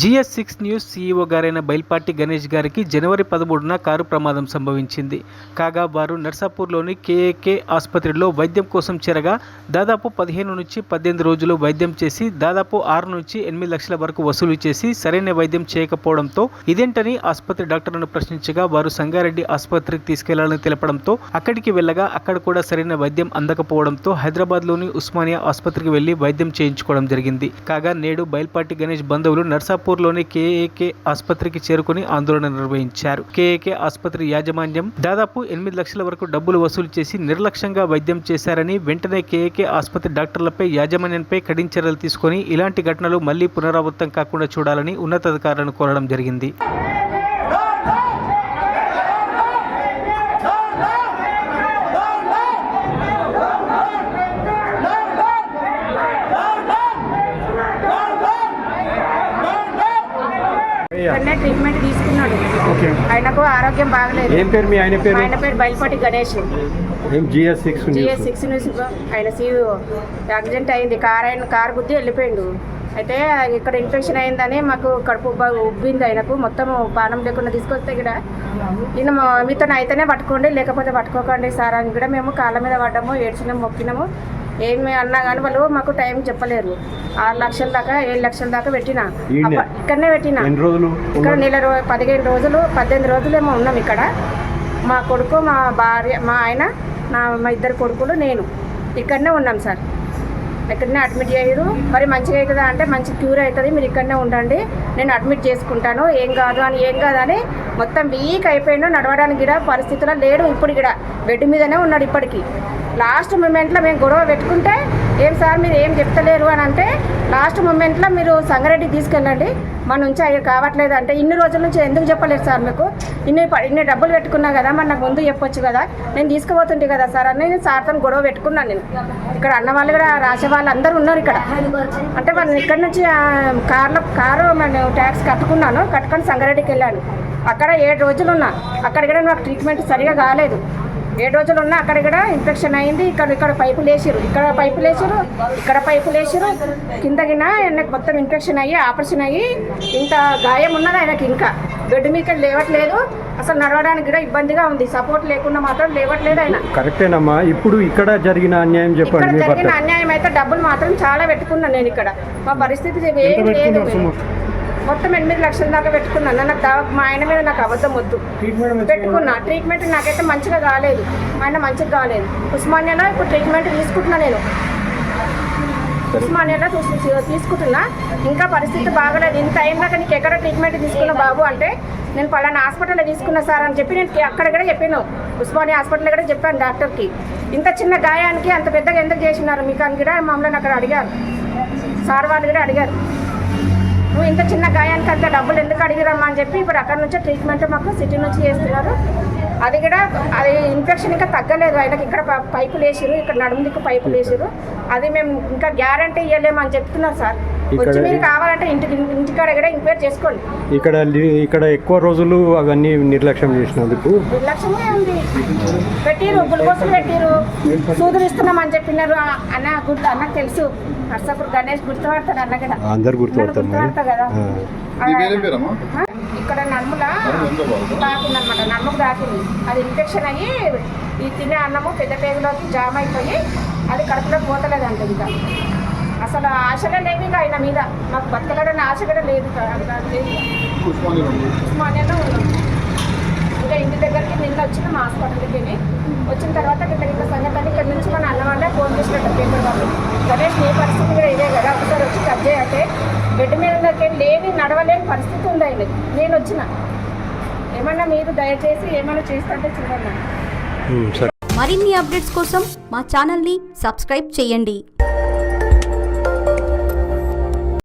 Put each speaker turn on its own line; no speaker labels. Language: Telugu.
GS6 న్యూస్ CEO గారైన బైల్పాటి గణేష్ గారికి జనవరి 13న కారు ప్రమాదం సంభవించింది. కాగా వారు నర్సాపూర్లోని KAK ఆసుపత్రిలో వైద్యం కోసం చేరగా దాదాపు 15 నుంచి 18 రోజులు వైద్యం చేసి దాదాపు 6 నుంచి 8 లక్షల వరకు వసూలు చేసి సరైన వైద్యం చేయకపోవడంతో ఇదేంటని ఆసుపత్రి డాక్టర్లను ప్రశ్నించగా వారు సంగారెడ్డి ఆసుపత్రికి తీసుకెళ్లాలని తెలపడంతో అక్కడికి వెళ్ళగా అక్కడ కూడా సరైన వైద్యం అందకపోవడంతో హైదరాబాద్లోని ఉస్మానియా ఆసుపత్రికి వెళ్లి వైద్యం చేయించుకోవడం జరిగింది. కాగా నేడు బైల్పాటి గణేష్ బంధువులు నర్సాపూర్లోని KAK ఆసుపత్రికి చేరుకుని ఆందోళన నిర్వహించారు. KAK ఆసుపత్రి యాజమాన్యం దాదాపు 8 లక్షల వరకు డబ్బులు వసూలు చేసి నిర్లక్ష్యంగా వైద్యం చేశారని, వెంటనే KAK ఆసుపత్రి డాక్టర్లపై యాజమాన్యంపై కఠిన చర్యలు తీసుకొని ఇలాంటి ఘటనలు మళ్లీ పునరావృతం కాకుండా చూడాలని ఉన్నతాధికారులను కోరడం జరిగింది.
ట్రీట్మెంట్ తీసుకున్నాడు. ఆయనకు ఆరోగ్యం బాగలేదు.
ఏం పేరు మీ ఆయన పేరు?
ఆయన పేరు బైల్పాటి గణేష్.
GS6
news. ఆయన CEO యాక్సిడెంట్ అయింది. కారు గుద్ది వెళ్ళిపోయిండు. అయితే ఇక్కడ ఇన్ఫెక్షన్ అయిందని మాకు కడుపు ఉబ్బింది. ఆయనకు మొత్తం పానం లేకుండా తీసుకొస్తే కూడా ఈయన మీతో అయితేనే పట్టుకోండి లేకపోతే పట్టుకోకండి సార్ అని కూడా మేము కాళ్ళ మీద పడ్డాము, ఏడ్చినాము, మొక్కినాము. ఏమి అన్నా కానీ వాళ్ళు మాకు టైం చెప్పలేరు. 6 లక్షల దాకా 7 లక్షల దాకా పెట్టినా ఇక్కడనే పెట్టినా. ఇక్కడ 18 రోజులు ఏమో ఉన్నాం ఇక్కడ. మా కొడుకు, మా భార్య, మా ఆయన, మా 2 కొడుకులు, నేను ఇక్కడనే ఉన్నాం సార్. ఇక్కడనే అడ్మిట్ చేయరు. మరి మంచిగా అవుతుందా అంటే మంచి క్యూర్ అవుతుంది, మీరు ఇక్కడనే ఉండండి, నేను అడ్మిట్ చేసుకుంటాను, ఏం కాదని మొత్తం వీక్ అయిపోయిండు. నడవడానికి కూడా పరిస్థితిలో లేడు. ఇప్పుడు ఇక్కడ బెడ్ మీదనే ఉన్నాడు. ఇప్పటికీ లాస్ట్ మూమెంట్లో మేము గొడవ పెట్టుకుంటే ఏం సార్ మీరు ఏం చెప్తలేరు అని అంటే లాస్ట్ మూమెంట్లో మీరు సంగారెడ్డికి తీసుకెళ్ళండి, మన నుంచి అయ్యో కావట్లేదు అంటే ఇన్ని రోజుల నుంచి ఎందుకు చెప్పలేదు సార్ మీకు? ఇన్ని డబ్బులు పెట్టుకున్నా కదా, మరి నాకు ముందు చెప్పొచ్చు కదా, నేను తీసుకుపోతుంటే కదా సార్ అని నేను సార్తో గొడవ పెట్టుకున్నాను. నేను ఇక్కడ అన్న వాళ్ళు కూడా రాసే వాళ్ళు అందరూ ఉన్నారు ఇక్కడ. అంటే మనం ఇక్కడ నుంచి కారు నేను ట్యాక్స్ కట్టుకొని సంగారెడ్డికి వెళ్ళాను. అక్కడ 7 రోజులు ఉన్నా. అక్కడ కూడా నాకు ట్రీట్మెంట్ సరిగా కాలేదు. 7 రోజులు ఉన్నా అక్కడ కూడా ఇన్ఫెక్షన్ అయింది. ఇక్కడ పైపులు వేసిరు, ఇక్కడ పైపులు వేసిరు, కిందకిన ఆయనకు మొత్తం ఇన్ఫెక్షన్ అయ్యి ఆపరేషన్ అయ్యి ఇంత గాయం ఉన్నది ఆయనకి. ఇంకా బెడ్ మీద లేవట్లేదు, అసలు నడవడానికి కూడా ఇబ్బందిగా ఉంది. సపోర్ట్ లేకుండా మాత్రం లేవట్లేదు ఆయన.
కరెక్టేనమ్మా. ఇప్పుడు ఇక్కడ జరిగిన అన్యాయం చెప్పండి.
ఇక్కడ జరిగిన అన్యాయం అయితే డబ్బులు మాత్రం చాలా పెట్టుకున్నాను నేను. ఇక్కడ మా పరిస్థితి ఏం లేదు. మొత్తం 8 లక్షల దాకా పెట్టుకున్నాను. మా ఆయన మీద నాకు అబద్ధం వద్దు. పెట్టుకున్నా ట్రీట్మెంట్ నాకైతే మంచిగా కాలేదు. ఆయన మంచిగా కాలేదు. ఉస్మానియాలో ఇప్పుడు ట్రీట్మెంట్ తీసుకుంటున్నా నేను. ఉస్మానియాలో తీసుకుంటున్నా. ఇంకా పరిస్థితి బాగలేదు. ఇంత అయిందాక నీకు ఎక్కడ ట్రీట్మెంట్ తీసుకున్నా బాబు అంటే నేను పలానా హాస్పిటల్లో తీసుకున్నా సార్ అని చెప్పి నేను అక్కడ కూడా చెప్పాను. ఉస్మానియా హాస్పిటల్లో కూడా చెప్పాను డాక్టర్కి. ఇంత చిన్న గాయానికి అంత పెద్దగా ఎందుకు చేసినారు మీకు అని కూడా మమ్మల్ని అక్కడ అడిగారు. సార్ వాళ్ళు కూడా అడిగారు, నువ్వు ఇంత చిన్న గాయానికి అంత డబ్బులు ఎందుకు అడిగిరమ్మా అని చెప్పి ఇప్పుడు అక్కడ నుంచే ట్రీట్మెంట్ మాకు సిటీ నుంచి చేస్తున్నారు. అది ఇన్ఫెక్షన్ ఇంకా తగ్గలేదు. ఆయనకి ఇక్కడ పైపులు వేసిరు, ఇక్కడ నడుముదికి పైపులు వేసిరు. అది మేము ఇంకా గ్యారంటీ ఇవ్వలేము అని చెప్తున్నారు సార్. వచ్చి మీరు కావాలంటే ఇంటికాడ కూడా ఎంక్వైరీ చేసుకోండి.
ఇక్కడ ఎక్కువ రోజులు అవన్నీ నిర్లక్ష్యం చేసినందుకు
నిర్లక్ష్యమే ఉంది. పెట్టిరు, గ్లూకోజులు పెట్టిరు, సూదులు ఇస్తున్నామని చెప్పినారు. అన్నకు తెలుసు. నర్సాపూర్ గణేష్ గుర్తుపడతాడు. అన్న కూడా
అందరు గుర్తుపడతా
కదా. ఇక్కడ నడుములా తాకిందనమాట, నడుముకు తాకింది. అది ఇన్ఫెక్షన్ అయ్యి ఈ తినే అన్నము పెద్ద పేగులోకి జామ్ అయిపోయి అది కడుపులో పోతలేదంట. ఇంకా అసలు ఆశలే లేవు ఇక ఆయన మీద. మాకు బతకలేడని ఆశ కూడా లేదు. ఉస్మానియాలో ఉన్నాం. ఇంకా ఇంటి దగ్గరికి నిన్న వచ్చిన మా హాస్పిటల్కి వచ్చిన తర్వాత ఇంత సంగతి ఇక్కడ నుంచి మన అన్న వాళ్ళే ఫోన్ చేసినట్టు పేపర్ వాళ్ళు. గణేష్ నీ పరిస్థితి కూడా ఇదే కదా, ఒకసారి వచ్చి కట్ చేయంటే బెడ్ మీద లేని నడవలేని పరిస్థితి ఉంది ఆయన. నేను వచ్చిన ఏమన్నా మీరు దయచేసి ఏమైనా చేస్తుంటే చూడండి.
మరిన్ని అప్డేట్స్ కోసం మా ఛానల్ని సబ్స్క్రైబ్ చేయండి.